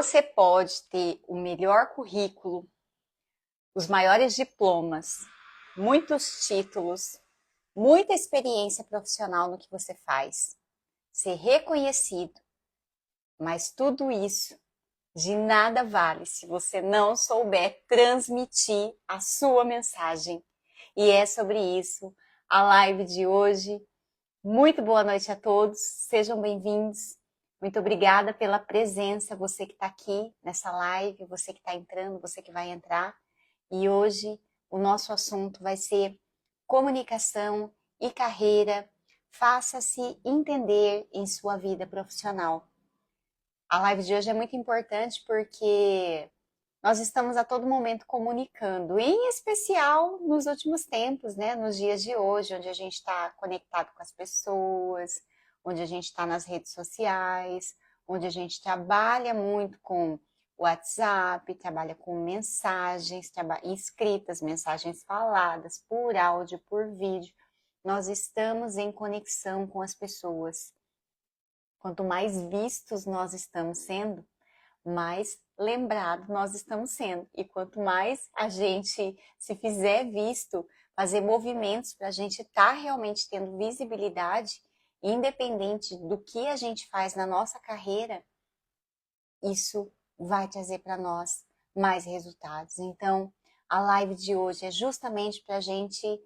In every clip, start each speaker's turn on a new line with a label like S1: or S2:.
S1: Você pode ter o melhor currículo, os maiores diplomas, muitos títulos, muita experiência profissional no que você faz, ser reconhecido, mas tudo isso de nada vale se você não souber transmitir a sua mensagem. E é sobre isso a live de hoje. Muito boa noite a todos, sejam bem-vindos. Muito obrigada pela presença, você que está aqui nessa live, você que está entrando, você que vai entrar. E hoje o nosso assunto vai ser comunicação e carreira. Faça-se entender em sua vida profissional. A live de hoje é muito importante porque nós estamos a todo momento comunicando, em especial nos últimos tempos, né? Nos dias de hoje, onde a gente está conectado com as pessoas, onde a gente está nas redes sociais, onde a gente trabalha muito com WhatsApp, trabalha com mensagens escritas, mensagens faladas, por áudio, por vídeo. Nós estamos em conexão com as pessoas. Quanto mais vistos nós estamos sendo, mais lembrado nós estamos sendo. E quanto mais a gente se fizer visto, fazer movimentos para a gente estar realmente tendo visibilidade, independente do que a gente faz na nossa carreira, isso vai trazer para nós mais resultados. Então, a live de hoje é justamente para a gente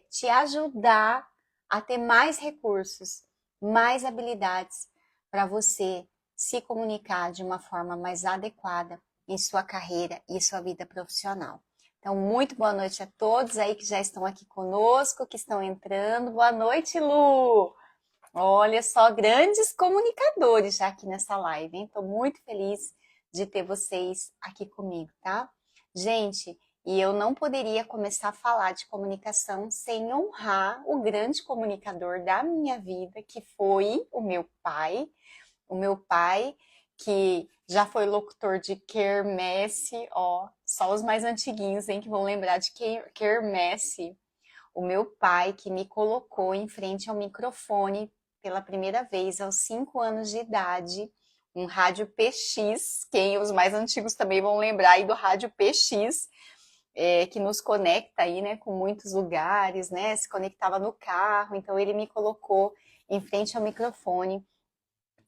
S1: te ajudar a ter mais recursos, mais habilidades para você se comunicar de uma forma mais adequada em sua carreira e sua vida profissional. Então, muito boa noite a todos aí que já estão aqui conosco, que estão entrando. Boa noite, Lu! Olha só, grandes comunicadores já aqui nessa live, hein? Estou muito feliz de ter vocês aqui comigo, tá? Gente, e eu não poderia começar a falar de comunicação sem honrar o grande comunicador da minha vida, que foi o meu pai. O meu pai, que já foi locutor de quermesse, ó, só os mais antiguinhos, hein, que vão lembrar de quermesse. O meu pai que me colocou em frente ao microfone pela primeira vez aos 5 anos de idade, um rádio PX, quem os mais antigos também vão lembrar aí do rádio PX, que nos conecta aí, né, com muitos lugares, né, se conectava no carro, então ele me colocou em frente ao microfone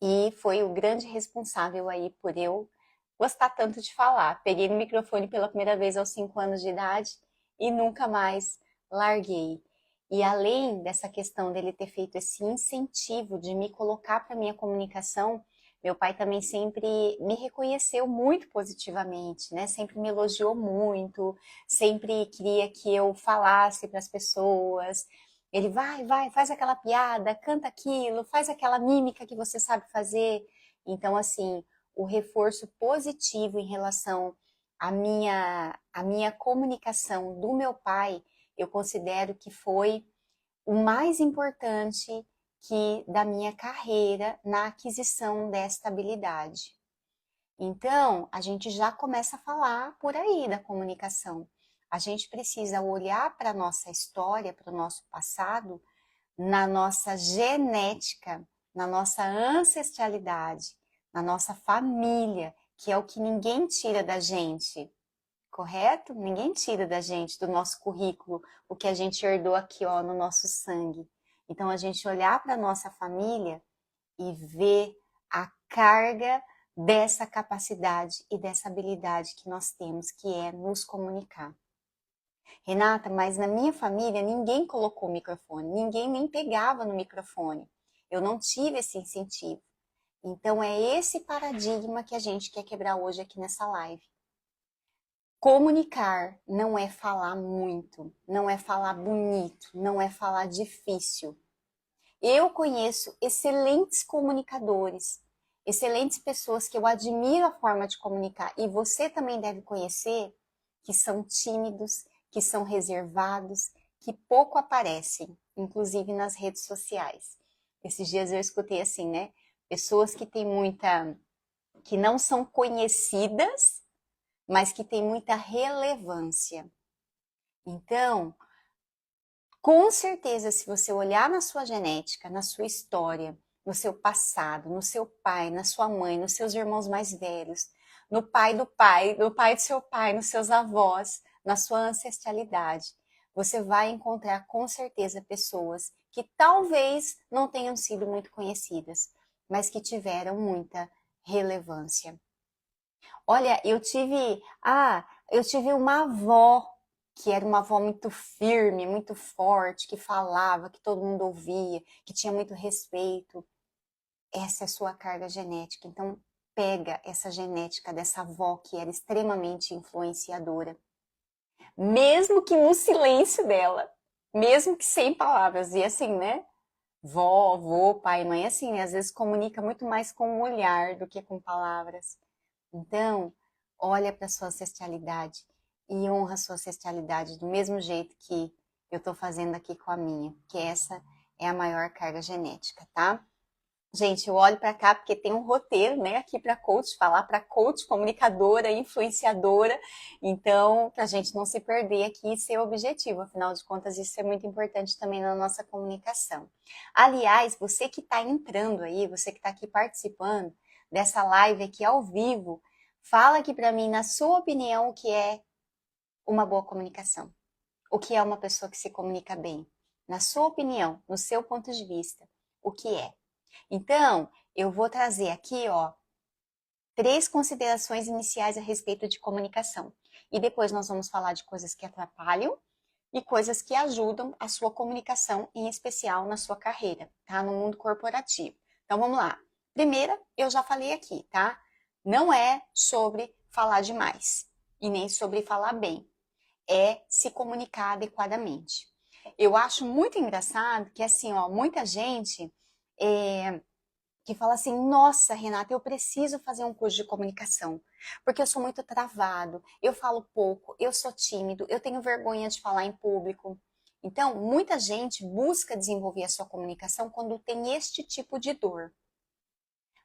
S1: e foi o grande responsável aí por eu gostar tanto de falar. Peguei no microfone pela primeira vez aos 5 anos de idade e nunca mais larguei. E além dessa questão dele ter feito esse incentivo de me colocar para a minha comunicação, meu pai também sempre me reconheceu muito positivamente, né? Sempre me elogiou muito, sempre queria que eu falasse para as pessoas. Ele vai, faz aquela piada, canta aquilo, faz aquela mímica que você sabe fazer. Então, assim, o reforço positivo em relação à minha comunicação do meu pai, eu considero que foi o mais importante da minha carreira na aquisição desta habilidade. Então, a gente já começa a falar por aí da comunicação. A gente precisa olhar para a nossa história, para o nosso passado, na nossa genética, na nossa ancestralidade, na nossa família, que é o que ninguém tira da gente, correto? Ninguém tira da gente, do nosso currículo, o que a gente herdou aqui, ó, no nosso sangue. Então, a gente olhar para a nossa família e ver a carga dessa capacidade e dessa habilidade que nós temos, que é nos comunicar. Renata, mas na minha família ninguém colocou o microfone, ninguém nem pegava no microfone. Eu não tive esse incentivo. Então é esse paradigma que a gente quer quebrar hoje aqui nessa live. Comunicar não é falar muito, não é falar bonito, não é falar difícil. Eu conheço excelentes comunicadores, excelentes pessoas que eu admiro a forma de comunicar, e você também deve conhecer, que são tímidos, que são reservados, que pouco aparecem, inclusive nas redes sociais. Esses dias eu escutei assim, né? Pessoas que têm que não são conhecidas, mas que têm muita relevância. Então, com certeza, se você olhar na sua genética, na sua história, no seu passado, no seu pai, na sua mãe, nos seus irmãos mais velhos, no pai do pai, no pai do seu pai, nos seus avós, na sua ancestralidade, você vai encontrar com certeza pessoas que talvez não tenham sido muito conhecidas, mas que tiveram muita relevância. Olha, eu tive uma avó que era uma avó muito firme, muito forte, que falava, que todo mundo ouvia, que tinha muito respeito. Essa é a sua carga genética. Então, pega essa genética dessa avó que era extremamente influenciadora. Mesmo que no silêncio dela, mesmo que sem palavras. E assim, né? Vó, avô, pai, mãe, assim, às vezes comunica muito mais com o olhar do que com palavras. Então, olha para sua ancestralidade e honra a sua ancestralidade do mesmo jeito que eu estou fazendo aqui com a minha, que essa é a maior carga genética, tá? Gente, eu olho para cá porque tem um roteiro, né, aqui para coach, falar para coach, comunicadora, influenciadora, então, para a gente não se perder aqui e ser objetivo, afinal de contas, isso é muito importante também na nossa comunicação. Aliás, você que está entrando aí, você que está aqui participando dessa live aqui ao vivo, fala aqui para mim, na sua opinião, o que é uma boa comunicação, o que é uma pessoa que se comunica bem, na sua opinião, no seu ponto de vista, o que é? Então, eu vou trazer aqui, ó, 3 considerações iniciais a respeito de comunicação. E depois nós vamos falar de coisas que atrapalham e coisas que ajudam a sua comunicação, em especial na sua carreira, tá? No mundo corporativo. Então, vamos lá. Primeira, eu já falei aqui, tá? Não é sobre falar demais e nem sobre falar bem. É se comunicar adequadamente. Eu acho muito engraçado que, assim, ó, muita gente que fala assim, nossa, Renata, eu preciso fazer um curso de comunicação, porque eu sou muito travado, eu falo pouco, eu sou tímido, eu tenho vergonha de falar em público. Então, muita gente busca desenvolver a sua comunicação quando tem este tipo de dor.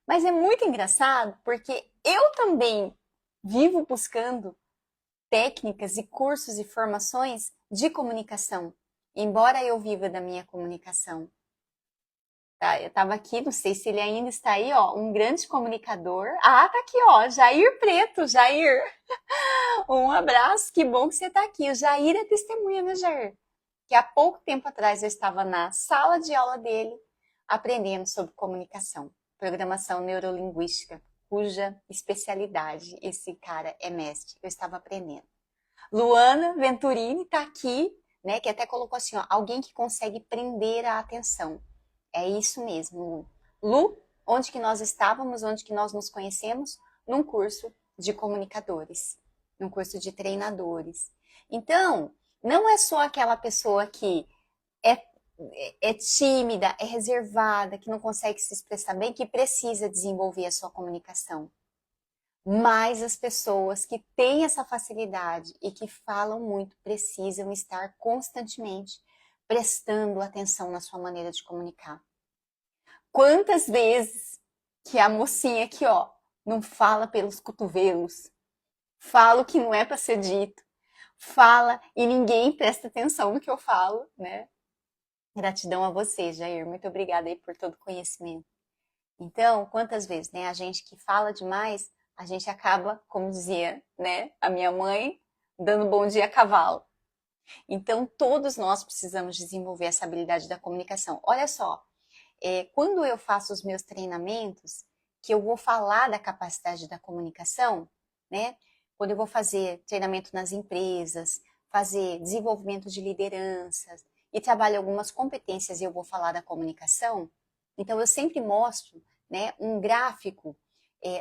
S1: Mas é muito engraçado, porque eu também vivo buscando técnicas e cursos e formações de comunicação, embora eu viva da minha comunicação. Tá, eu tava aqui, não sei se ele ainda está aí, ó, um grande comunicador. Ah, tá aqui, ó, Jair Preto, Jair. Um abraço, que bom que você tá aqui. O Jair é testemunha, né, Jair? Que há pouco tempo atrás eu estava na sala de aula dele, aprendendo sobre comunicação, programação neurolinguística, cuja especialidade esse cara é mestre. Eu estava aprendendo. Luana Venturini tá aqui, né, que até colocou assim, ó, alguém que consegue prender a atenção. É isso mesmo, Lu. Lu, onde que nós estávamos, onde que nós nos conhecemos? Num curso de comunicadores, num curso de treinadores. Então, não é só aquela pessoa que é, é tímida, é reservada, que não consegue se expressar bem, que precisa desenvolver a sua comunicação. Mas as pessoas que têm essa facilidade e que falam muito precisam estar constantemente prestando atenção na sua maneira de comunicar. Quantas vezes que a mocinha aqui, ó, não fala pelos cotovelos, fala o que não é para ser dito, fala e ninguém presta atenção no que eu falo, né? Gratidão a você, Jair. Muito obrigada aí por todo o conhecimento. Então, quantas vezes, né, a gente que fala demais, a gente acaba, como dizia, né, a minha mãe, dando bom dia a cavalo. Então, todos nós precisamos desenvolver essa habilidade da comunicação. Olha só, quando eu faço os meus treinamentos, que eu vou falar da capacidade da comunicação, né? Quando eu vou fazer treinamento nas empresas, fazer desenvolvimento de lideranças e trabalho algumas competências e eu vou falar da comunicação, então eu sempre mostro, né, um gráfico.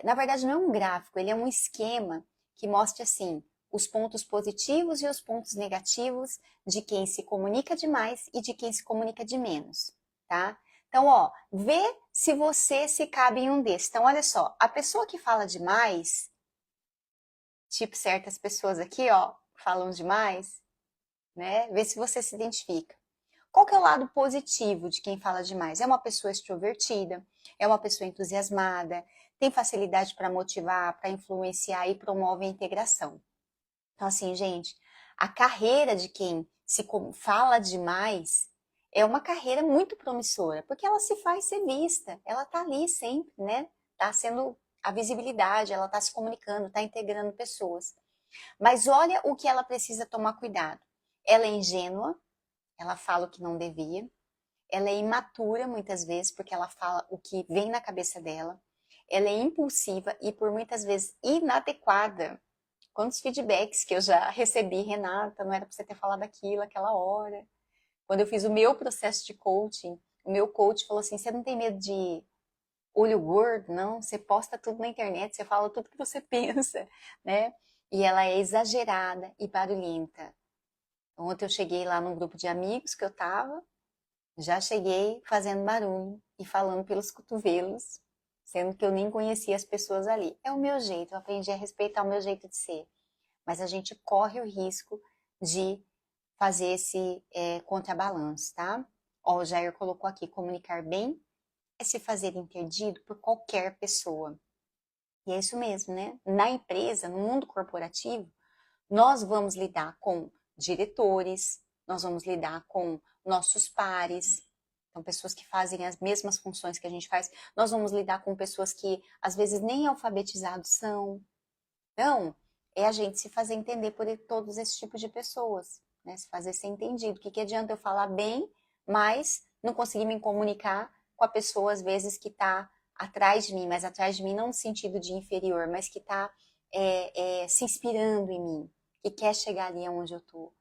S1: Na verdade, não é um gráfico, ele é um esquema que mostra assim os pontos positivos e os pontos negativos de quem se comunica demais e de quem se comunica de menos, tá? Então, ó, vê se você se cabe em um desses. Então, olha só, a pessoa que fala demais, tipo certas pessoas aqui, ó, falam demais, né? Vê se você se identifica. Qual que é o lado positivo de quem fala demais? É uma pessoa extrovertida, é uma pessoa entusiasmada, tem facilidade para motivar, para influenciar e promove a integração. Então, assim, gente, a carreira de quem se fala demais é uma carreira muito promissora, porque ela se faz ser vista, ela tá ali sempre, né? Tá sendo a visibilidade, ela tá se comunicando, tá integrando pessoas. Mas olha o que ela precisa tomar cuidado. Ela é ingênua, ela fala o que não devia, ela é imatura muitas vezes, porque ela fala o que vem na cabeça dela, ela é impulsiva e por muitas vezes inadequada. Quantos feedbacks que eu já recebi, Renata, não era para você ter falado aquilo aquela hora. Quando eu fiz o meu processo de coaching, o meu coach falou assim, você não tem medo de olho gordo? Não, você posta tudo na internet, você fala tudo que você pensa, né? E ela é exagerada e barulhenta. Ontem eu cheguei lá num grupo de amigos que eu tava, já cheguei fazendo barulho e falando pelos cotovelos, sendo que eu nem conhecia as pessoas ali. É o meu jeito, eu aprendi a respeitar o meu jeito de ser. Mas a gente corre o risco de fazer esse contrabalanço, tá? Ó, o Jair colocou aqui, comunicar bem é se fazer entendido por qualquer pessoa. E é isso mesmo, né? Na empresa, no mundo corporativo, nós vamos lidar com diretores, nós vamos lidar com nossos pares, então pessoas que fazem as mesmas funções que a gente faz, nós vamos lidar com pessoas que às vezes nem alfabetizados são. Então, é a gente se fazer entender por todos esses tipos de pessoas, né? Se fazer ser entendido. O que adianta eu falar bem, mas não conseguir me comunicar com a pessoa, às vezes, que está atrás de mim, mas atrás de mim não no sentido de inferior, mas que está se inspirando em mim, que quer chegar ali onde eu estou.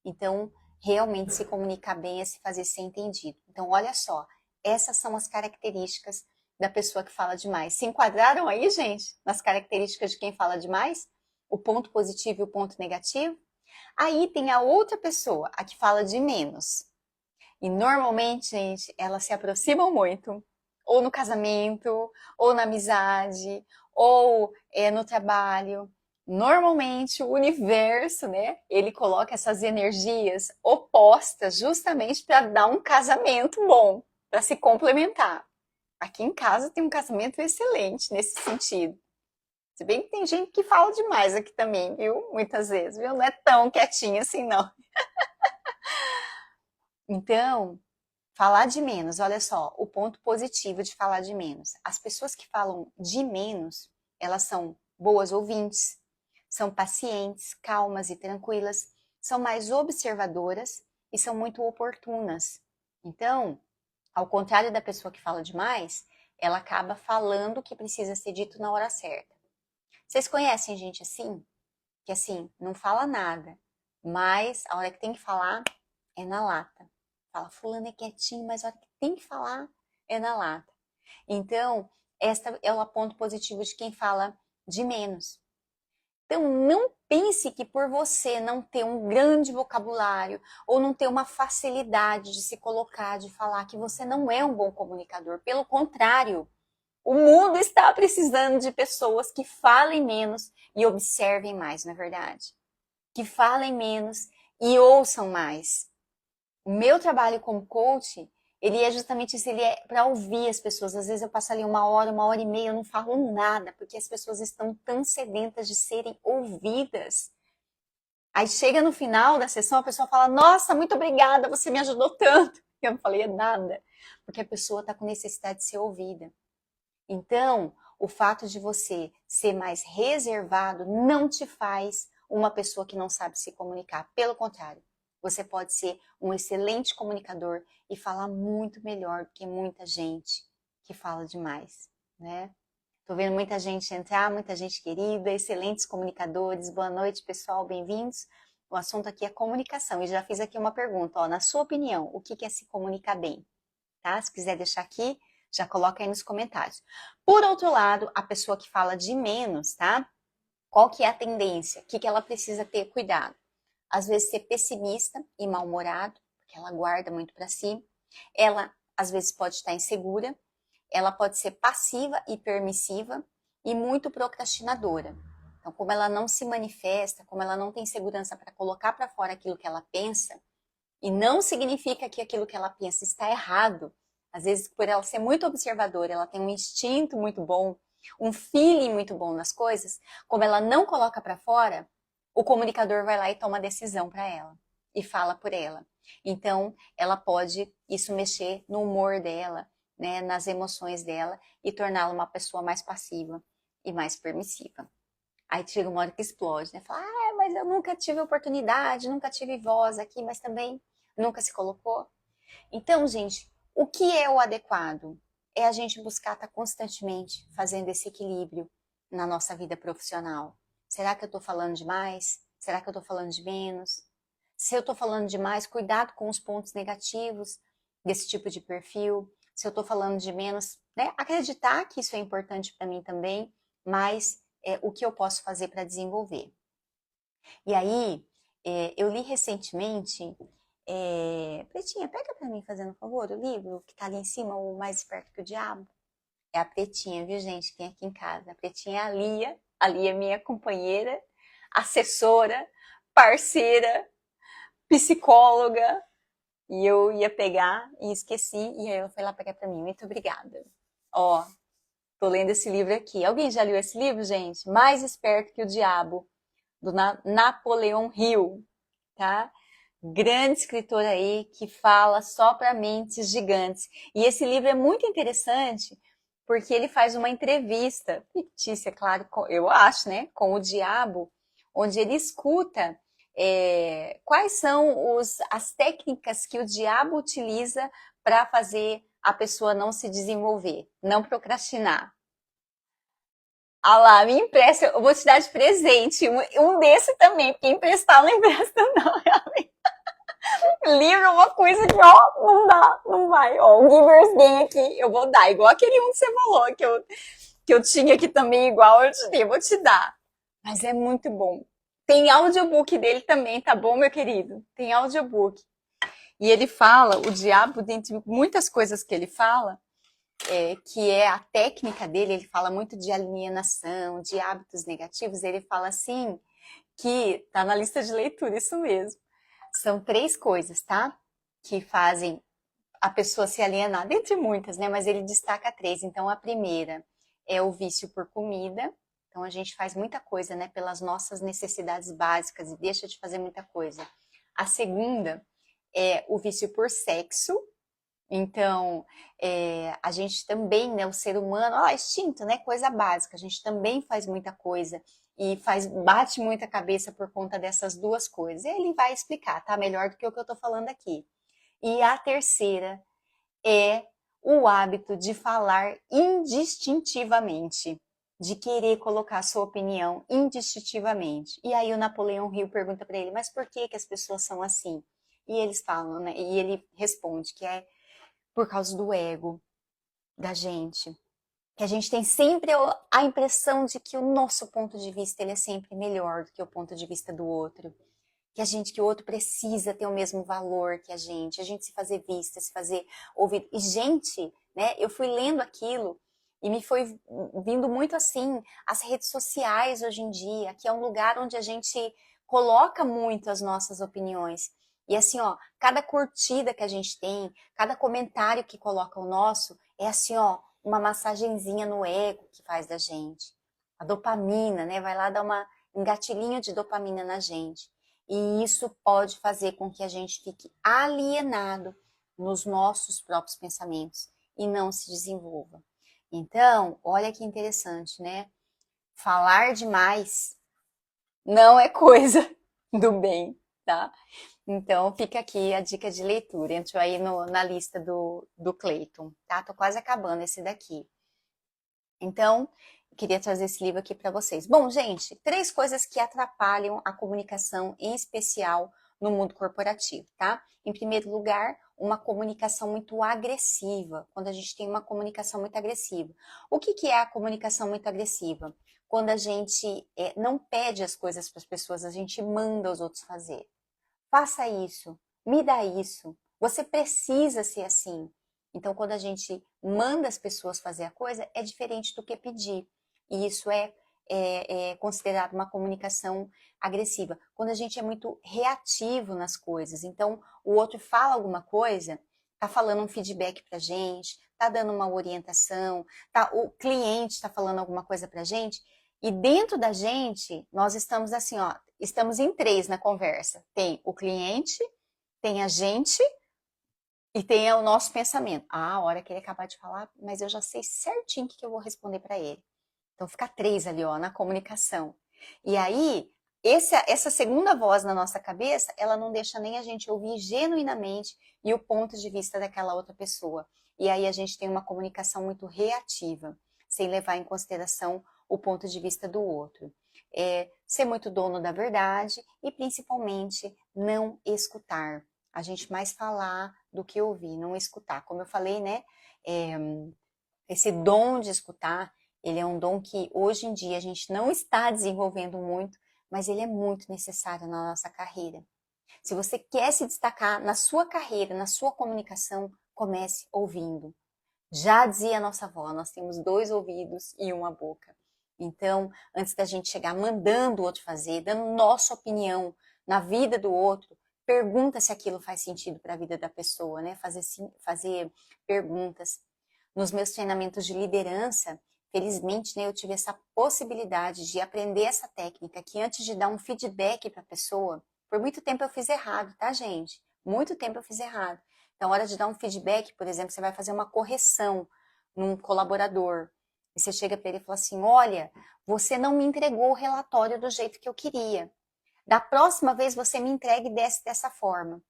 S1: Então, realmente se comunicar bem é se fazer ser entendido. Então, olha só, essas são as características da pessoa que fala demais. Se enquadraram aí, gente, nas características de quem fala demais? O ponto positivo e o ponto negativo? Aí tem a outra pessoa, a que fala de menos. E normalmente, gente, elas se aproximam muito, ou no casamento, ou na amizade, ou no trabalho. Normalmente o universo, né, ele coloca essas energias opostas justamente para dar um casamento bom, para se complementar. Aqui em casa tem um casamento excelente nesse sentido. Se bem que tem gente que fala demais aqui também, viu? Muitas vezes, viu? Não é tão quietinho assim, não. Então, falar de menos, olha só, o ponto positivo de falar de menos. As pessoas que falam de menos, elas são boas ouvintes, são pacientes, calmas e tranquilas, são mais observadoras e são muito oportunas. Então, ao contrário da pessoa que fala demais, ela acaba falando o que precisa ser dito na hora certa. Vocês conhecem gente assim? Que assim, não fala nada, mas a hora que tem que falar é na lata. Fala, fulano é quietinho, mas a hora que tem que falar é na lata. Então, esta é o ponto positivo de quem fala de menos. Então, não pense que por você não ter um grande vocabulário ou não ter uma facilidade de se colocar, de falar, que você não é um bom comunicador. Pelo contrário, o mundo está precisando de pessoas que falem menos e observem mais, não é verdade? Que falem menos e ouçam mais. O meu trabalho como coach, ele é justamente isso, ele é para ouvir as pessoas. Às vezes eu passo ali uma hora e meia, eu não falo nada, porque as pessoas estão tão sedentas de serem ouvidas. Aí chega no final da sessão, a pessoa fala, nossa, muito obrigada, você me ajudou tanto. Eu não falei nada, porque a pessoa está com necessidade de ser ouvida. Então, o fato de você ser mais reservado não te faz uma pessoa que não sabe se comunicar. Pelo contrário, você pode ser um excelente comunicador e falar muito melhor do que muita gente que fala demais, né? Tô vendo muita gente entrar, muita gente querida, excelentes comunicadores. Boa noite, pessoal, bem-vindos. O assunto aqui é comunicação e já fiz aqui uma pergunta, ó, na sua opinião, o que é se comunicar bem? Tá? Se quiser deixar aqui, já coloca aí nos comentários. Por outro lado, a pessoa que fala de menos, tá? Qual que é a tendência? O que ela precisa ter cuidado? Às vezes ser pessimista e mal-humorado, porque ela guarda muito para si. Ela, às vezes, pode estar insegura. Ela pode ser passiva e permissiva e muito procrastinadora. Então, como ela não se manifesta, como ela não tem segurança para colocar para fora aquilo que ela pensa, e não significa que aquilo que ela pensa está errado. Às vezes, por ela ser muito observadora, ela tem um instinto muito bom, um feeling muito bom nas coisas, como ela não coloca para fora, o comunicador vai lá e toma decisão para ela. e fala por ela. Então, ela pode isso mexer no humor dela, né, nas emoções dela e torná-la uma pessoa mais passiva e mais permissiva. Aí chega uma hora que explode, né? Fala, mas eu nunca tive oportunidade, nunca tive voz aqui, mas também nunca se colocou. Então, gente, o que é o adequado? É a gente buscar estar constantemente fazendo esse equilíbrio na nossa vida profissional. Será que eu estou falando demais? Será que eu estou falando de menos? Se eu estou falando demais, cuidado com os pontos negativos desse tipo de perfil. Se eu estou falando de menos, né? Acreditar que isso é importante para mim também, mas o que eu posso fazer para desenvolver. E aí, eu li recentemente, Pretinha, pega para mim, fazendo um favor, o livro que tá ali em cima, O Mais Esperto que o Diabo. É a Pretinha, viu, gente, que tem aqui em casa. A Pretinha é a Lia é minha companheira, assessora, parceira, psicóloga, e eu ia pegar e esqueci, e aí ela foi lá pegar para mim. Muito obrigada. Ó, tô lendo esse livro aqui. Alguém já leu esse livro, gente? Mais Esperto que o Diabo, do Napoleão Hill, tá? Grande escritor aí que fala só para mentes gigantes. E esse livro é muito interessante porque ele faz uma entrevista fictícia, claro, eu acho, né, com o diabo, onde ele escuta quais são as técnicas que o diabo utiliza para fazer a pessoa não se desenvolver, não procrastinar. Ah lá, me empresta, eu vou te dar de presente um desse também, porque emprestar não empresta não, realmente. Livro é uma coisa que, ó, não dá, não vai. Ó, o Giver's Game aqui, eu vou dar, igual aquele um que você falou, que eu tinha aqui também, igual eu vou te dar. Mas é muito bom. Tem audiobook dele também, tá bom, meu querido? Tem audiobook. E ele fala, o diabo, dentre muitas coisas que ele fala, que é a técnica dele, ele fala muito de alienação, de hábitos negativos, ele fala assim, que tá na lista de leitura, isso mesmo. São 3 coisas, tá? Que fazem a pessoa se alienar, dentre muitas, né? Mas ele destaca 3. Então, a primeira é o vício por comida. Então, a gente faz muita coisa, né? Pelas nossas necessidades básicas e deixa de fazer muita coisa. A segunda é o vício por sexo. Então, a gente também, né? O ser humano, instinto, né? Coisa básica. A gente também faz muita coisa e bate muita cabeça por conta dessas 2 coisas. Ele vai explicar, tá? Melhor do que o que eu tô falando aqui. E a terceira é o hábito de falar indistintivamente, de querer colocar sua opinião indistintivamente. E aí o Napoleão Hill pergunta para ele, mas por que as pessoas são assim? E eles falam, né? E ele responde que é por causa do ego da gente. Que a gente tem sempre a impressão de que o nosso ponto de vista ele é sempre melhor do que o ponto de vista do outro. Que o outro precisa ter o mesmo valor que a gente se fazer vista, se fazer ouvir. E, gente, né, eu fui lendo aquilo e me foi vindo muito assim, as redes sociais hoje em dia, que é um lugar onde a gente coloca muito as nossas opiniões. E assim, ó, cada curtida que a gente tem, cada comentário que coloca o nosso, é assim, ó, uma massagenzinha no ego que faz da gente. A dopamina, né, vai lá dar um gatilhinho de dopamina na gente. E isso pode fazer com que a gente fique alienado nos nossos próprios pensamentos e não se desenvolva. Então, olha que interessante, né? Falar demais não é coisa do bem, tá? Então, fica aqui a dica de leitura. Entrou aí na lista do Clayton, tá? Tô quase acabando esse daqui. Então, queria trazer esse livro aqui para vocês. Bom, gente, 3 coisas que atrapalham a comunicação, em especial no mundo corporativo, tá? Em primeiro lugar, uma comunicação muito agressiva, quando a gente tem uma comunicação muito agressiva. O que é a comunicação muito agressiva? Quando a gente não pede as coisas para as pessoas, a gente manda os outros fazer. Faça isso, me dá isso, você precisa ser assim. Então, quando a gente manda as pessoas fazer a coisa, é diferente do que pedir. E isso é considerado uma comunicação agressiva. Quando a gente é muito reativo nas coisas, então o outro fala alguma coisa, tá falando um feedback pra gente, tá dando uma orientação, o cliente tá falando alguma coisa pra gente, e dentro da gente, nós estamos assim, ó, estamos em 3 na conversa. Tem o cliente, tem a gente e tem o nosso pensamento. Ah, a hora que ele acabar de falar, mas eu já sei certinho o que eu vou responder para ele. Então fica 3 ali, ó, na comunicação. E aí, essa segunda voz na nossa cabeça, ela não deixa nem a gente ouvir genuinamente e o ponto de vista daquela outra pessoa. E aí a gente tem uma comunicação muito reativa, sem levar em consideração o ponto de vista do outro. Ser muito dono da verdade e principalmente não escutar. A gente mais falar do que ouvir, não escutar. Como eu falei, né? Esse dom de escutar, ele é um dom que hoje em dia a gente não está desenvolvendo muito, mas ele é muito necessário na nossa carreira. Se você quer se destacar na sua carreira, na sua comunicação, comece ouvindo. Já dizia a nossa avó, nós temos 2 ouvidos e uma boca. Então, antes da gente chegar mandando o outro fazer, dando nossa opinião na vida do outro, pergunta se aquilo faz sentido para a vida da pessoa, né? Fazer perguntas. Nos meus treinamentos de liderança, felizmente, né, eu tive essa possibilidade de aprender essa técnica, que antes de dar um feedback para a pessoa, por muito tempo eu fiz errado, tá, gente? Muito tempo eu fiz errado. Então, na hora de dar um feedback, por exemplo, você vai fazer uma correção num colaborador. E você chega para ele e fala assim, olha, você não me entregou o relatório do jeito que eu queria. Da próxima vez você me entregue dessa forma.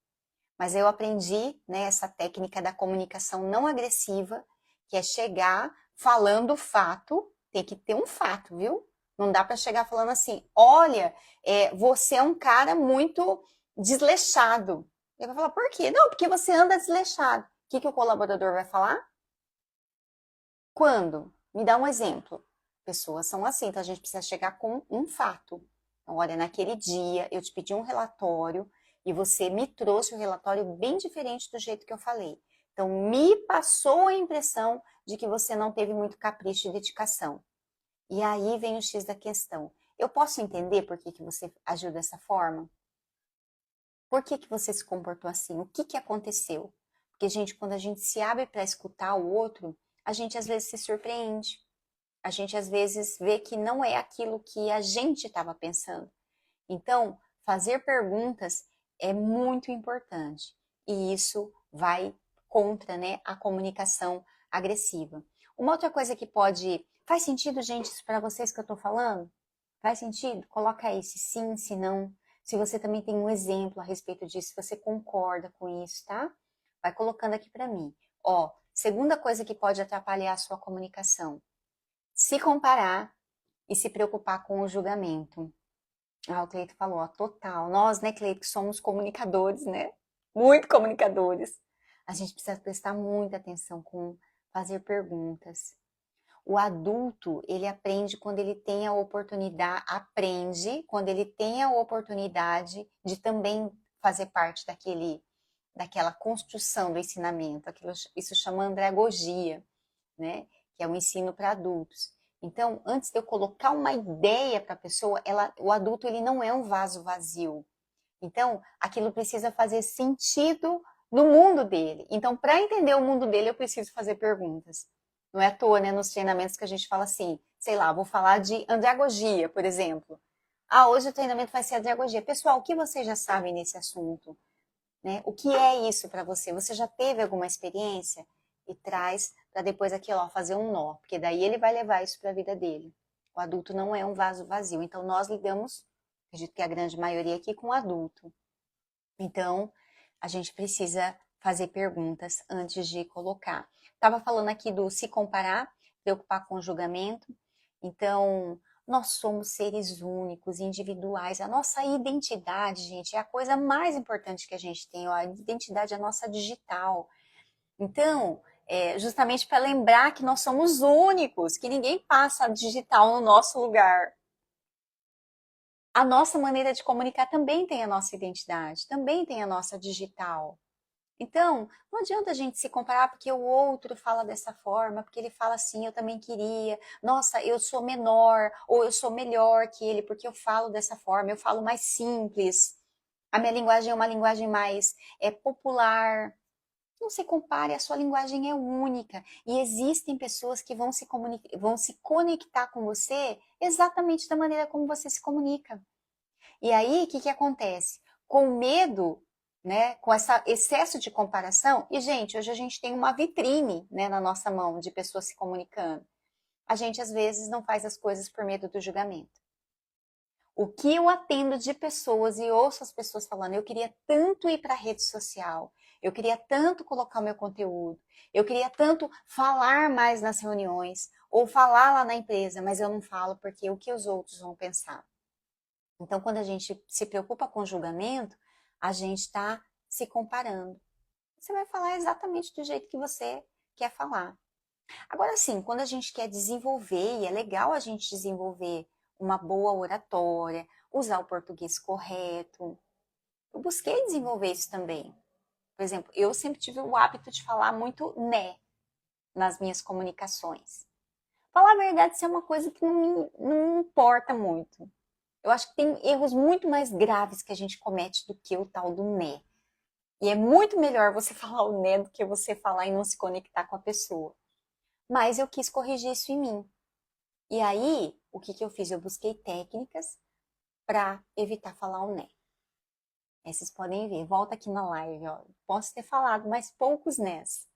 S1: Mas eu aprendi, né, essa técnica da comunicação não agressiva, que é chegar falando o fato, tem que ter um fato, viu? Não dá para chegar falando assim, olha, você é um cara muito desleixado. Ele vai falar, por quê? Não, porque você anda desleixado. O que o colaborador vai falar? Quando? Me dá um exemplo. Pessoas são assim, então a gente precisa chegar com um fato. Então, olha, naquele dia eu te pedi um relatório e você me trouxe um relatório bem diferente do jeito que eu falei. Então, me passou a impressão de que você não teve muito capricho e dedicação. E aí vem o X da questão. Eu posso entender por que você agiu dessa forma? Por que você se comportou assim? O que aconteceu? Porque, gente, quando a gente se abre para escutar o outro, a gente às vezes se surpreende. A gente às vezes vê que não é aquilo que a gente estava pensando. Então, fazer perguntas é muito importante. E isso vai contra, né, a comunicação agressiva. Uma outra coisa que pode... Faz sentido, gente, isso para vocês que eu estou falando? Faz sentido? Coloca aí se sim, se não. Se você também tem um exemplo a respeito disso, se você concorda com isso, tá? Vai colocando aqui para mim. Ó, segunda coisa que pode atrapalhar a sua comunicação. Se comparar e se preocupar com o julgamento. Ah, o Cleito falou, ó, total. Nós, né, Cleito, que somos comunicadores, né? Muito comunicadores. A gente precisa prestar muita atenção com fazer perguntas. O adulto, ele aprende quando ele tem a oportunidade de também fazer parte daquela construção do ensinamento. Isso chama andragogia, né? Que é o ensino para adultos. Então, antes de eu colocar uma ideia para a pessoa, o adulto ele não é um vaso vazio. Então, aquilo precisa fazer sentido no mundo dele. Então, para entender o mundo dele, eu preciso fazer perguntas. Não é à toa, né, nos treinamentos que a gente fala assim, sei lá, vou falar de andragogia, por exemplo. Ah, hoje o treinamento vai ser andragogia. Pessoal, o que vocês já sabem nesse assunto? Né? O que é isso para você? Você já teve alguma experiência? E traz para depois aquilo, ó, fazer um nó, porque daí ele vai levar isso para a vida dele. O adulto não é um vaso vazio. Então, nós lidamos, acredito que a grande maioria aqui, com o adulto. Então, a gente precisa fazer perguntas antes de colocar. Estava falando aqui do se comparar, preocupar com o julgamento. Então, nós somos seres únicos, individuais. A nossa identidade, gente, é a coisa mais importante que a gente tem. A identidade é a nossa digital. Então, justamente para lembrar que nós somos únicos, que ninguém passa a digital no nosso lugar. A nossa maneira de comunicar também tem a nossa identidade, também tem a nossa digital. Então, não adianta a gente se comparar porque o outro fala dessa forma, porque ele fala assim, eu também queria. Nossa, eu sou menor ou eu sou melhor que ele porque eu falo dessa forma, eu falo mais simples. A minha linguagem é uma linguagem mais popular. Não se compare, a sua linguagem é única. E existem pessoas que vão se conectar com você exatamente da maneira como você se comunica. E aí, o que acontece? Com medo né? Com esse excesso de comparação. E, gente, hoje a gente tem uma vitrine, né, na nossa mão de pessoas se comunicando. A gente, às vezes, não faz as coisas por medo do julgamento. O que eu atendo de pessoas e ouço as pessoas falando, eu queria tanto ir para a rede social, eu queria tanto colocar o meu conteúdo, eu queria tanto falar mais nas reuniões, ou falar lá na empresa, mas eu não falo porque o que os outros vão pensar. Então, quando a gente se preocupa com julgamento, a gente está se comparando. Você vai falar exatamente do jeito que você quer falar. Agora sim, quando a gente quer desenvolver, e é legal a gente desenvolver uma boa oratória, usar o português correto. Eu busquei desenvolver isso também. Por exemplo, eu sempre tive o hábito de falar muito né nas minhas comunicações. Falar a verdade, isso é uma coisa que não me importa muito. Eu acho que tem erros muito mais graves que a gente comete do que o tal do né. E é muito melhor você falar o né do que você falar e não se conectar com a pessoa. Mas eu quis corrigir isso em mim. E aí, o que eu fiz? Eu busquei técnicas para evitar falar o né. Aí vocês podem ver, volta aqui na live, ó. Posso ter falado, mas poucos nés.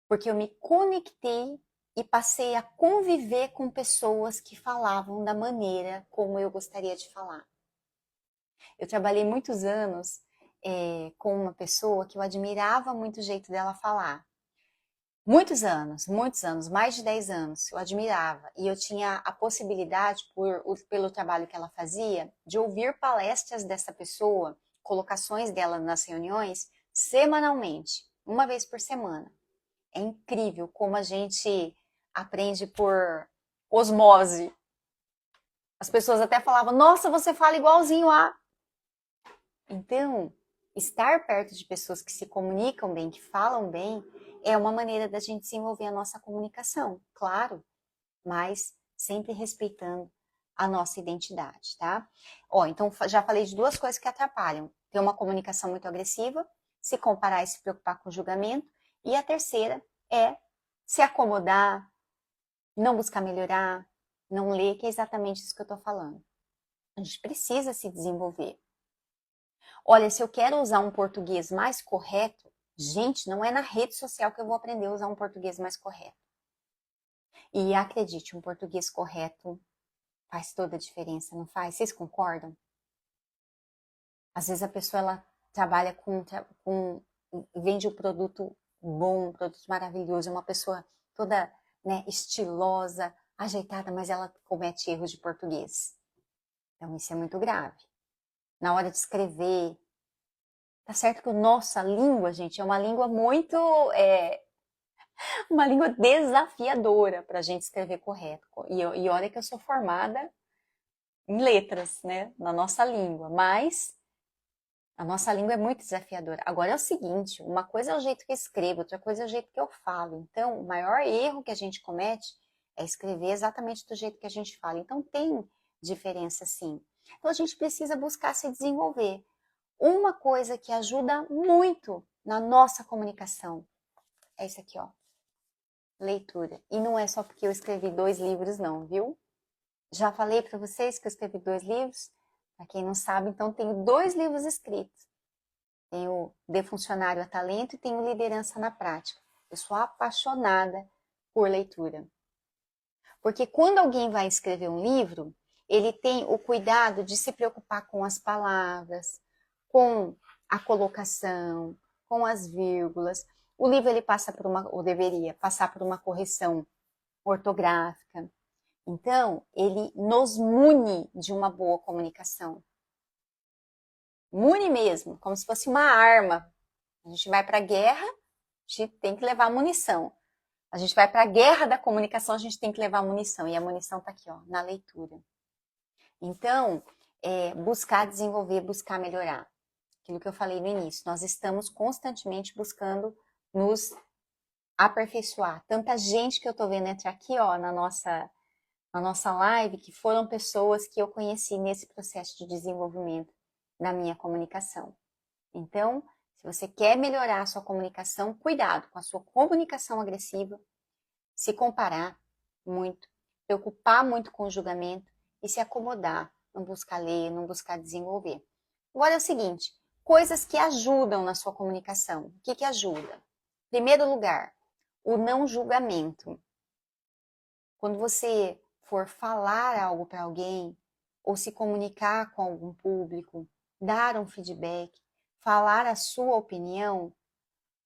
S1: Porque eu me conectei e passei a conviver com pessoas que falavam da maneira como eu gostaria de falar. Eu trabalhei muitos anos com uma pessoa que eu admirava muito o jeito dela falar. Muitos anos, mais de 10 anos, eu admirava. E eu tinha a possibilidade, pelo trabalho que ela fazia, de ouvir palestras dessa pessoa, colocações dela nas reuniões, semanalmente, uma vez por semana. É incrível como a gente aprende por osmose. As pessoas até falavam, nossa, você fala igualzinho a... Então, estar perto de pessoas que se comunicam bem, que falam bem, é uma maneira da gente desenvolver a nossa comunicação, claro, mas sempre respeitando a nossa identidade, tá? Ó, então já falei de duas coisas que atrapalham: ter uma comunicação muito agressiva, se comparar e se preocupar com o julgamento, e a terceira é se acomodar, não buscar melhorar, não ler, que é exatamente isso que eu tô falando. A gente precisa se desenvolver. Olha, se eu quero usar um português mais correto, gente, não é na rede social que eu vou aprender a usar um português mais correto. E acredite, um português correto faz toda a diferença, não faz? Vocês concordam? Às vezes a pessoa ela trabalha vende um produto bom, um produto maravilhoso, é uma pessoa toda, né, estilosa, ajeitada, mas ela comete erros de português. Então isso é muito grave. Na hora de escrever, tá certo que a nossa língua, gente, é uma língua muito, uma língua desafiadora para a gente escrever correto. E olha que eu sou formada em letras, né, na nossa língua, mas a nossa língua é muito desafiadora. Agora é o seguinte, uma coisa é o jeito que eu escrevo, outra coisa é o jeito que eu falo. Então, o maior erro que a gente comete é escrever exatamente do jeito que a gente fala. Então, tem diferença sim. Então, a gente precisa buscar se desenvolver. Uma coisa que ajuda muito na nossa comunicação é isso aqui, ó. Leitura. E não é só porque eu escrevi 2 livros, não, viu? Já falei para vocês que eu escrevi 2 livros. Para quem não sabe, então tenho 2 livros escritos. Tenho De Funcionário a Talento e tenho Liderança na Prática. Eu sou apaixonada por leitura. Porque quando alguém vai escrever um livro, ele tem o cuidado de se preocupar com as palavras, com a colocação, com as vírgulas. O livro ele passa por ou deveria passar por uma correção ortográfica. Então, ele nos mune de uma boa comunicação. Mune mesmo, como se fosse uma arma. A gente vai para a guerra, a gente tem que levar munição. A gente vai para a guerra da comunicação, a gente tem que levar munição. E a munição está aqui, ó, na leitura. Então, buscar desenvolver, buscar melhorar. Aquilo que eu falei no início, nós estamos constantemente buscando nos aperfeiçoar. Tanta gente que eu tô vendo entrar aqui, ó, na nossa live, que foram pessoas que eu conheci nesse processo de desenvolvimento da minha comunicação. Então, se você quer melhorar a sua comunicação, cuidado com a sua comunicação agressiva, se comparar muito, preocupar muito com o julgamento e se acomodar, não buscar ler, não buscar desenvolver. Agora é o seguinte, Coisas que ajudam na sua comunicação. O que ajuda? Primeiro lugar, o não julgamento. Quando você for falar algo para alguém, ou se comunicar com algum público, dar um feedback, falar a sua opinião,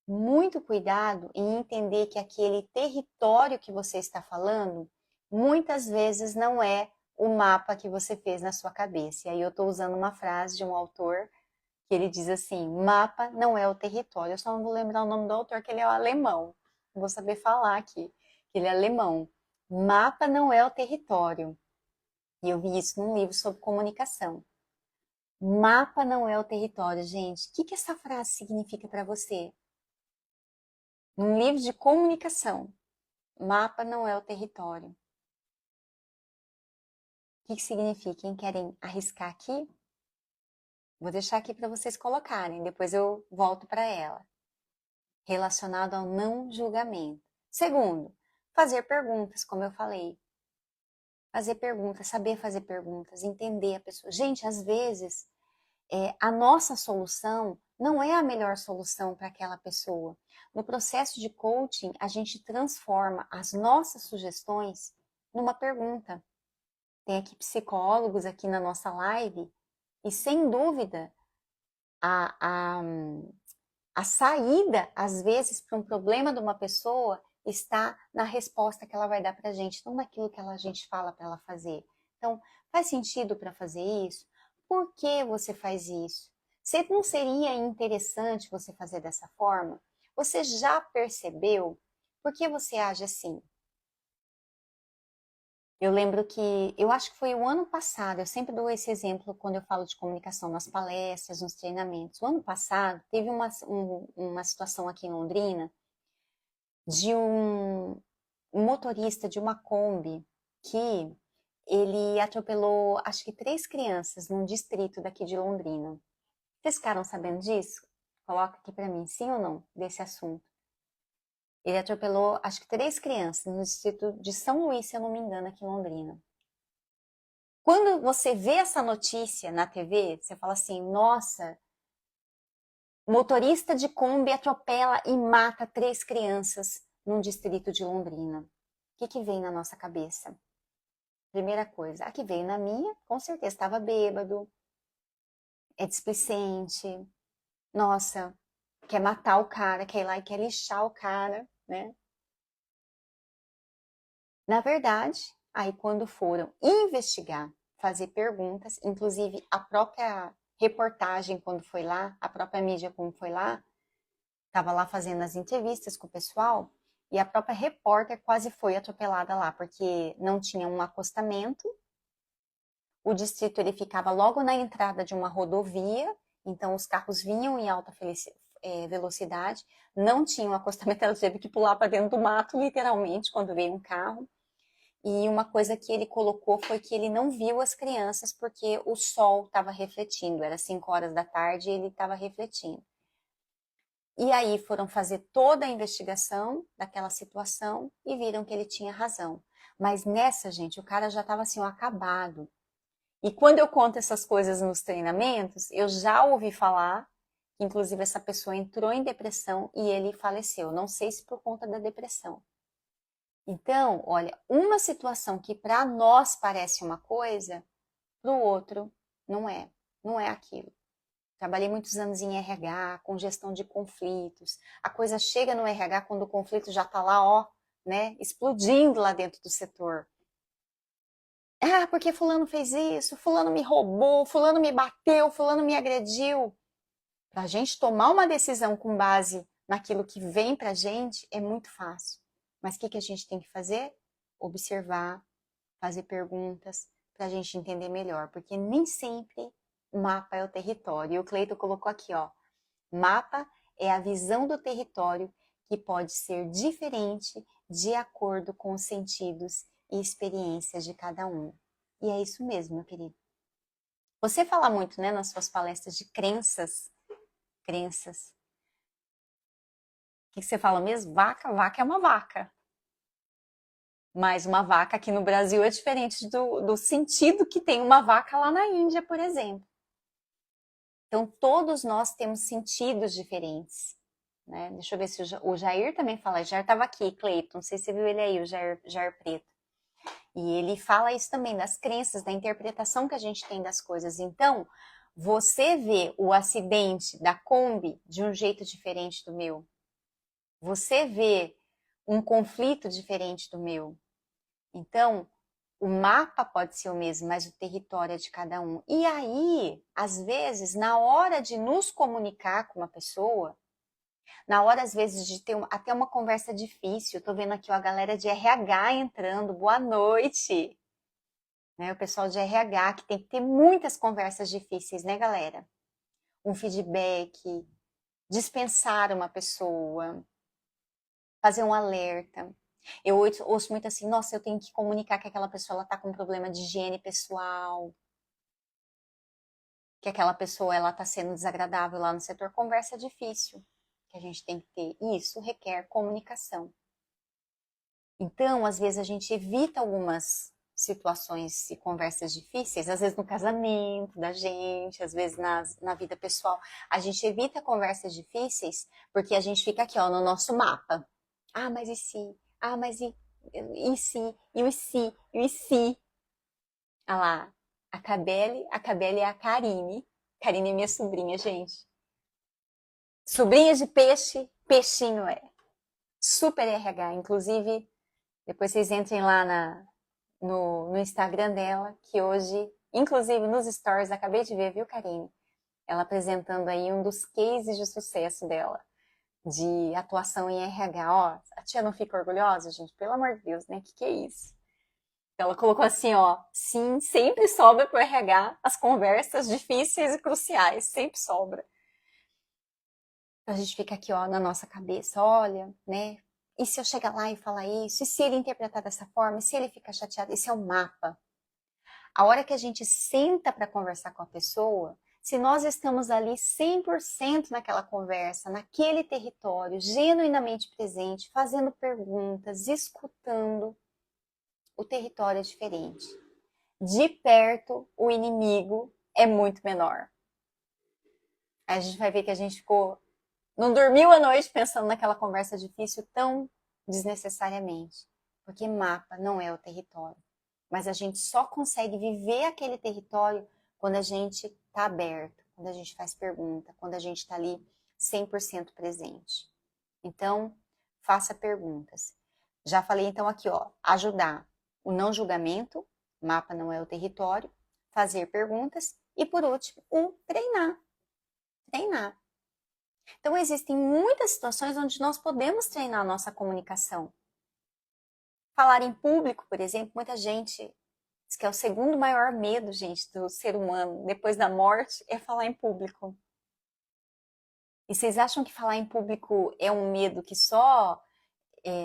S1: muito cuidado em entender que aquele território que você está falando, muitas vezes não é o mapa que você fez na sua cabeça. E aí eu estou usando uma frase de um autor que ele diz assim, mapa não é o território. Eu só não vou lembrar o nome do autor, que ele é alemão. Não vou saber falar aqui, que ele é alemão. Mapa não é o território. E eu vi isso num livro sobre comunicação. Mapa não é o território, gente. O que essa frase significa para você? Num livro de comunicação, mapa não é o território. O que significa? Quem querem arriscar aqui? Vou deixar aqui para vocês colocarem, depois eu volto para ela. Relacionado ao não julgamento. Segundo, fazer perguntas, como eu falei. Fazer perguntas, saber fazer perguntas, entender a pessoa. Gente, às vezes, a nossa solução não é a melhor solução para aquela pessoa. No processo de coaching, a gente transforma as nossas sugestões numa pergunta. Tem aqui psicólogos aqui na nossa live e, sem dúvida, a saída, às vezes, para um problema de uma pessoa está na resposta que ela vai dar para a gente, não naquilo que a gente fala para ela fazer. Então, faz sentido para fazer isso? Por que você faz isso? Não seria interessante você fazer dessa forma? Você já percebeu por que você age assim? Eu lembro que, eu acho que foi o ano passado, eu sempre dou esse exemplo quando eu falo de comunicação nas palestras, nos treinamentos. O ano passado, teve uma situação aqui em Londrina de um motorista de uma Kombi que ele atropelou, acho que 3 crianças num distrito daqui de Londrina. Vocês ficaram sabendo disso? Coloca aqui para mim, sim ou não, desse assunto. Ele atropelou, acho que 3 crianças no distrito de São Luís, se eu não me engano, aqui em Londrina. Quando você vê essa notícia na TV, você fala assim, nossa, motorista de Kombi atropela e mata 3 crianças num distrito de Londrina. O que vem na nossa cabeça? Primeira coisa, a que veio na minha, com certeza, estava bêbado, é displicente, nossa, quer matar o cara, quer ir lá e quer lixar o cara, né? Na verdade, aí quando foram investigar, fazer perguntas, inclusive a própria reportagem quando foi lá, a própria mídia quando foi lá, estava lá fazendo as entrevistas com o pessoal, e a própria repórter quase foi atropelada lá, porque não tinha um acostamento, o distrito ele ficava logo na entrada de uma rodovia, então os carros vinham em alta velocidade, não tinha um acostamento, ela teve que pular para dentro do mato, literalmente, quando veio um carro. E uma coisa que ele colocou foi que ele não viu as crianças porque o sol estava refletindo, era 5 horas da tarde e ele estava refletindo. E aí foram fazer toda a investigação daquela situação e viram que ele tinha razão. Mas nessa, gente, o cara já estava assim, ó, acabado. E quando eu conto essas coisas nos treinamentos, eu já ouvi falar que, inclusive, essa pessoa entrou em depressão e ele faleceu. Não sei se por conta da depressão. Então, olha, uma situação que para nós parece uma coisa, para o outro não é. Não é aquilo. Trabalhei muitos anos em RH, com gestão de conflitos. A coisa chega no RH quando o conflito já está lá, ó, né, explodindo lá dentro do setor. Ah, porque fulano fez isso, fulano me roubou, fulano me bateu, fulano me agrediu. Para a gente tomar uma decisão com base naquilo que vem para a gente é muito fácil. Mas o que a gente tem que fazer? Observar, fazer perguntas para a gente entender melhor, porque nem sempre mapa é o território. E o Cleito colocou aqui, ó, mapa é a visão do território que pode ser diferente de acordo com os sentidos e experiências de cada um. E é isso mesmo, meu querido. Você fala muito, né, nas suas palestras de crenças. Crenças. O que você fala mesmo? Vaca? Vaca é uma vaca. Mas uma vaca aqui no Brasil é diferente do sentido que tem uma vaca lá na Índia, por exemplo. Então, todos nós temos sentidos diferentes, né? Deixa eu ver se o Jair também fala. O Jair estava aqui, Cleiton, não sei se você viu ele aí, o Jair Preto. E ele fala isso também, das crenças, da interpretação que a gente tem das coisas. Então, você vê o acidente da Kombi de um jeito diferente do meu. Você vê um conflito diferente do meu. Então, o mapa pode ser o mesmo, mas o território é de cada um. E aí, às vezes, na hora de nos comunicar com uma pessoa, na hora, às vezes, de ter até uma conversa difícil, eu tô vendo aqui ó, a galera de RH entrando, boa noite! Né, o pessoal de RH, que tem que ter muitas conversas difíceis, né, galera? Um feedback, dispensar uma pessoa, fazer um alerta. Eu ouço muito assim, nossa, eu tenho que comunicar que aquela pessoa ela tá com um problema de higiene pessoal, que aquela pessoa ela tá sendo desagradável lá no setor. Conversa difícil que a gente tem que ter. Isso requer comunicação. Então, às vezes a gente evita algumas situações e conversas difíceis, às vezes no casamento da gente, às vezes na vida pessoal. A gente evita conversas difíceis porque a gente fica aqui ó, no nosso mapa. Ah, mas e se? Ah, mas e se? E o se? E o se? Ah lá, a Cabele é a Karine. Karine é minha sobrinha, gente. Sobrinha de peixe, peixinho é. Super RH. Inclusive, depois vocês entrem lá no Instagram dela, que hoje, inclusive nos stories, acabei de ver, viu, Karine? Ela apresentando aí um dos cases de sucesso dela, de atuação em RH. Ó, a tia não fica orgulhosa, gente? Pelo amor de Deus, né? Que é isso? Ela colocou assim, ó, sim, sempre sobra pro RH as conversas difíceis e cruciais, sempre sobra. A gente fica aqui, ó, na nossa cabeça, olha, né? E se eu chegar lá e falar isso? E se ele interpretar dessa forma? E se ele ficar chateado? Esse é o mapa. A hora que a gente senta para conversar com a pessoa, se nós estamos ali 100% naquela conversa, naquele território, genuinamente presente, fazendo perguntas, escutando, o território é diferente. De perto, o inimigo é muito menor. Aí a gente vai ver que a gente não dormiu a noite pensando naquela conversa difícil tão desnecessariamente. Porque mapa não é o território. Mas a gente só consegue viver aquele território quando a gente está aberto, quando a gente faz pergunta, quando a gente está ali 100% presente. Então, faça perguntas. Já falei então aqui, ó, ajudar o não julgamento, mapa não é o território, fazer perguntas e por último, o treinar. Treinar. Então, existem muitas situações onde nós podemos treinar a nossa comunicação. Falar em público, por exemplo, muita gente diz que é o segundo maior medo, gente, do ser humano, depois da morte, é falar em público. E vocês acham que falar em público é um medo que só,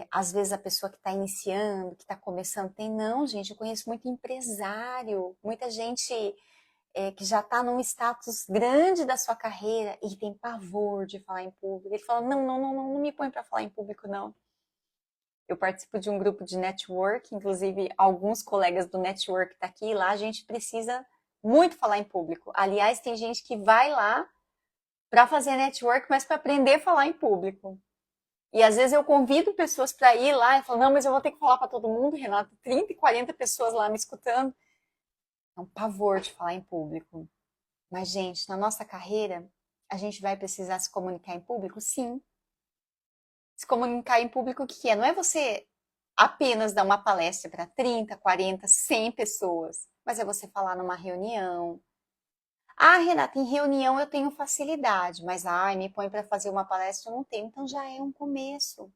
S1: às vezes, a pessoa que está iniciando, que está começando tem? Não, gente, eu conheço muito empresário, muita gente que já está num status grande da sua carreira e tem pavor de falar em público. Ele fala, não me põe para falar em público, não. Eu participo de um grupo de network, inclusive alguns colegas do network estão aqui, e lá a gente precisa muito falar em público. Aliás, tem gente que vai lá para fazer network, mas para aprender a falar em público. E às vezes eu convido pessoas para ir lá e falo, não, mas eu vou ter que falar para todo mundo, Renata, 30 e 40 pessoas lá me escutando. É um pavor de falar em público. Mas, gente, na nossa carreira, a gente vai precisar se comunicar em público? Sim. Se comunicar em público, o que é? Não é você apenas dar uma palestra para 30, 40, 100 pessoas, mas é você falar numa reunião. Ah, Renata, em reunião eu tenho facilidade, mas me põe para fazer uma palestra, eu não tenho. Então já é um começo.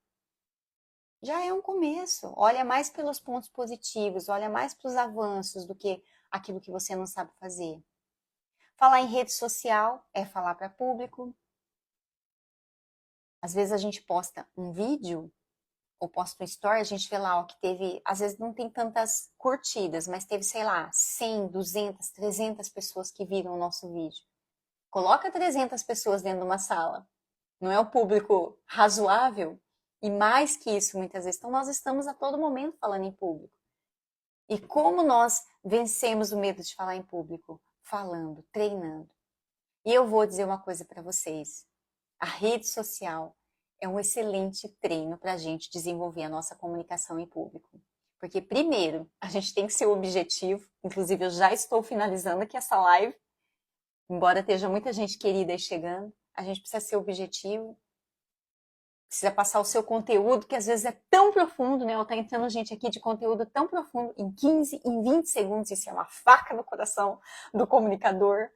S1: Já é um começo. Olha mais pelos pontos positivos, olha mais para os avanços do que aquilo que você não sabe fazer. Falar em rede social é falar para público. Às vezes a gente posta um vídeo ou posta um story, a gente vê lá ó, que teve, às vezes não tem tantas curtidas, mas teve, sei lá, 100, 200, 300 pessoas que viram o nosso vídeo. Coloca 300 pessoas dentro de uma sala. Não é o público razoável? E mais que isso, muitas vezes. Então, nós estamos a todo momento falando em público. E como nós vencemos o medo de falar em público? Falando, treinando. E eu vou dizer uma coisa para vocês. A rede social é um excelente treino para a gente desenvolver a nossa comunicação em público. Porque, primeiro, a gente tem que ser objetivo. Inclusive, eu já estou finalizando aqui essa live. Embora esteja muita gente querida aí chegando, a gente precisa ser objetivo. Precisa passar o seu conteúdo, que às vezes é tão profundo, né? Tá entrando gente aqui de conteúdo tão profundo, em 15, em 20 segundos, isso é uma faca no coração do comunicador.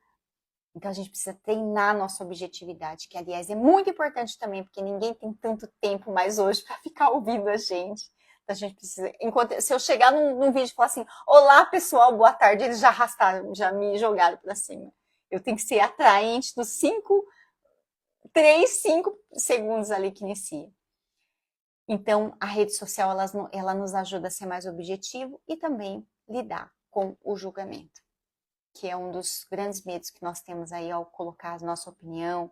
S1: Então a gente precisa treinar a nossa objetividade, que aliás é muito importante também, porque ninguém tem tanto tempo mais hoje para ficar ouvindo a gente. Então a gente precisa, se eu chegar num vídeo e falar assim, olá pessoal, boa tarde, eles já arrastaram, já me jogaram para cima. Eu tenho que ser atraente dos 3, 5 segundos ali que inicia. Então, a rede social, ela nos ajuda a ser mais objetivo e também lidar com o julgamento, que é um dos grandes medos que nós temos aí ao colocar a nossa opinião,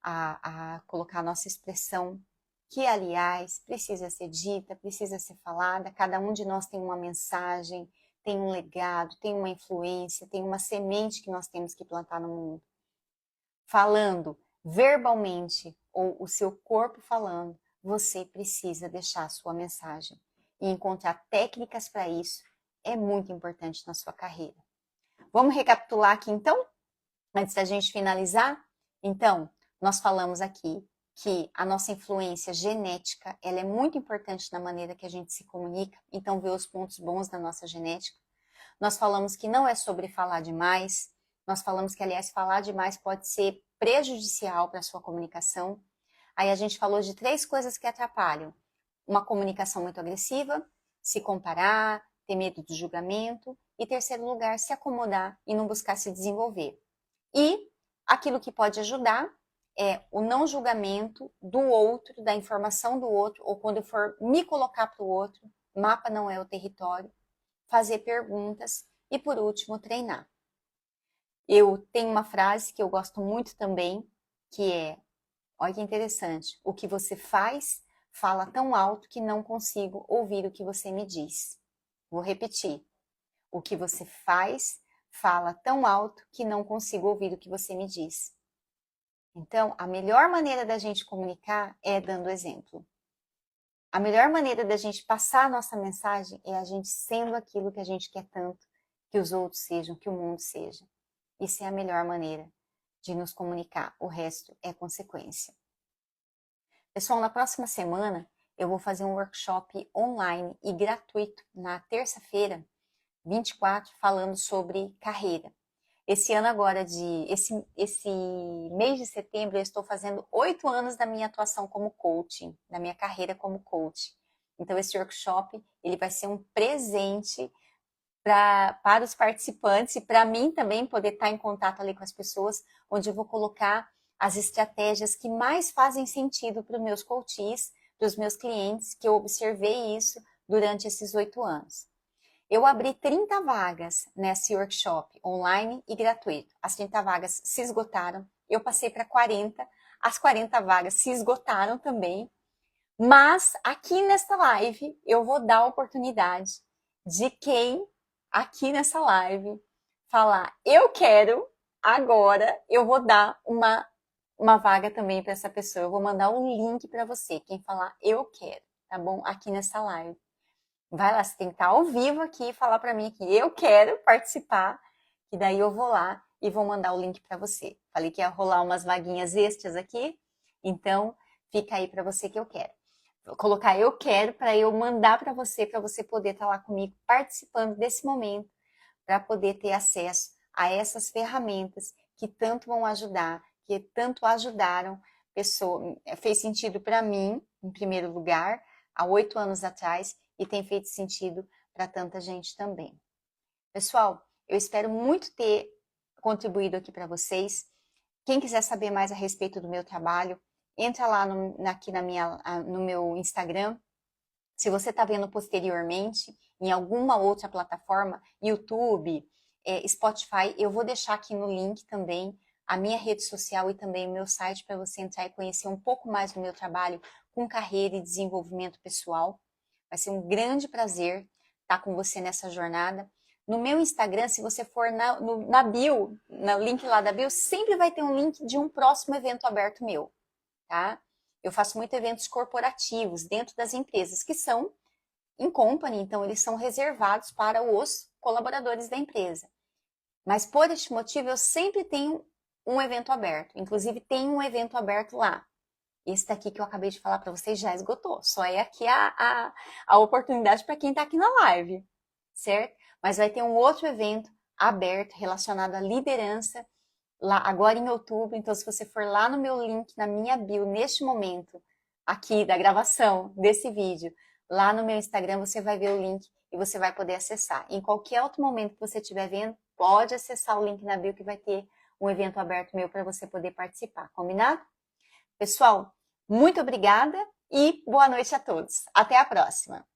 S1: a colocar a nossa expressão, que, aliás, precisa ser dita, precisa ser falada. Cada um de nós tem uma mensagem, tem um legado, tem uma influência, tem uma semente que nós temos que plantar no mundo. Falando verbalmente ou o seu corpo falando, você precisa deixar a sua mensagem. E encontrar técnicas para isso é muito importante na sua carreira. Vamos recapitular aqui então? Antes da gente finalizar? Então, nós falamos aqui que a nossa influência genética, ela é muito importante na maneira que a gente se comunica, então vê os pontos bons da nossa genética. Nós falamos que não é sobre falar demais, nós falamos que, aliás, falar demais pode ser prejudicial para a sua comunicação. Aí a gente falou de 3 coisas que atrapalham. Uma comunicação muito agressiva, se comparar, ter medo do julgamento e, terceiro lugar, se acomodar e não buscar se desenvolver. E aquilo que pode ajudar é o não julgamento do outro, da informação do outro, ou quando eu for me colocar para o outro, mapa não é o território, fazer perguntas e, por último, treinar. Eu tenho uma frase que eu gosto muito também, que é, olha que interessante, o que você faz fala tão alto que não consigo ouvir o que você me diz. Vou repetir. O que você faz fala tão alto que não consigo ouvir o que você me diz. Então, a melhor maneira da gente comunicar é dando exemplo. A melhor maneira da gente passar a nossa mensagem é a gente sendo aquilo que a gente quer tanto que os outros sejam, que o mundo seja. Isso é a melhor maneira de nos comunicar. O resto é consequência. Pessoal, na próxima semana eu vou fazer um workshop online e gratuito na terça-feira, 24, falando sobre carreira. Esse ano agora, esse mês de setembro, eu estou fazendo 8 anos da minha atuação como coaching, da minha carreira como coach. Então, esse workshop, ele vai ser um presente para os participantes e para mim também poder estar em contato ali com as pessoas, onde eu vou colocar as estratégias que mais fazem sentido para os meus coaches, para os meus clientes, que eu observei isso durante esses 8 anos. Eu abri 30 vagas nesse workshop online e gratuito. As 30 vagas se esgotaram, eu passei para 40, as 40 vagas se esgotaram também, mas aqui nesta live eu vou dar a oportunidade de quem aqui nessa live falar eu quero, agora eu vou dar uma vaga também para essa pessoa. Eu vou mandar um link para você, quem falar eu quero, tá bom? Aqui nessa live. Vai lá, você tem que estar ao vivo aqui e falar para mim que eu quero participar, que daí eu vou lá e vou mandar o link para você. Falei que ia rolar umas vaguinhas extras aqui, então fica aí para você que eu quero. Vou colocar eu quero para eu mandar para você poder estar lá comigo participando desse momento, para poder ter acesso a essas ferramentas que tanto vão ajudar, que tanto ajudaram pessoas. Fez sentido para mim, em primeiro lugar, há 8 anos atrás, e tem feito sentido para tanta gente também. Pessoal, eu espero muito ter contribuído aqui para vocês. Quem quiser saber mais a respeito do meu trabalho, entra lá aqui no meu Instagram. Se você está vendo posteriormente, em alguma outra plataforma, YouTube, Spotify, eu vou deixar aqui no link também a minha rede social e também o meu site para você entrar e conhecer um pouco mais do meu trabalho com carreira e desenvolvimento pessoal. Vai ser um grande prazer estar com você nessa jornada. No meu Instagram, se você for na bio, no link lá da bio, sempre vai ter um link de um próximo evento aberto meu, tá? Eu faço muito eventos corporativos dentro das empresas, que são in company, então eles são reservados para os colaboradores da empresa. Mas por este motivo, eu sempre tenho um evento aberto. Inclusive, tem um evento aberto lá. Esse daqui que eu acabei de falar para vocês já esgotou. Só é aqui a oportunidade para quem está aqui na live, certo? Mas vai ter um outro evento aberto relacionado à liderança lá agora em outubro. Então, se você for lá no meu link, na minha bio, neste momento, aqui da gravação desse vídeo, lá no meu Instagram, você vai ver o link e você vai poder acessar. Em qualquer outro momento que você estiver vendo, pode acessar o link na bio que vai ter um evento aberto meu para você poder participar, combinado? Pessoal, muito obrigada e boa noite a todos. Até a próxima!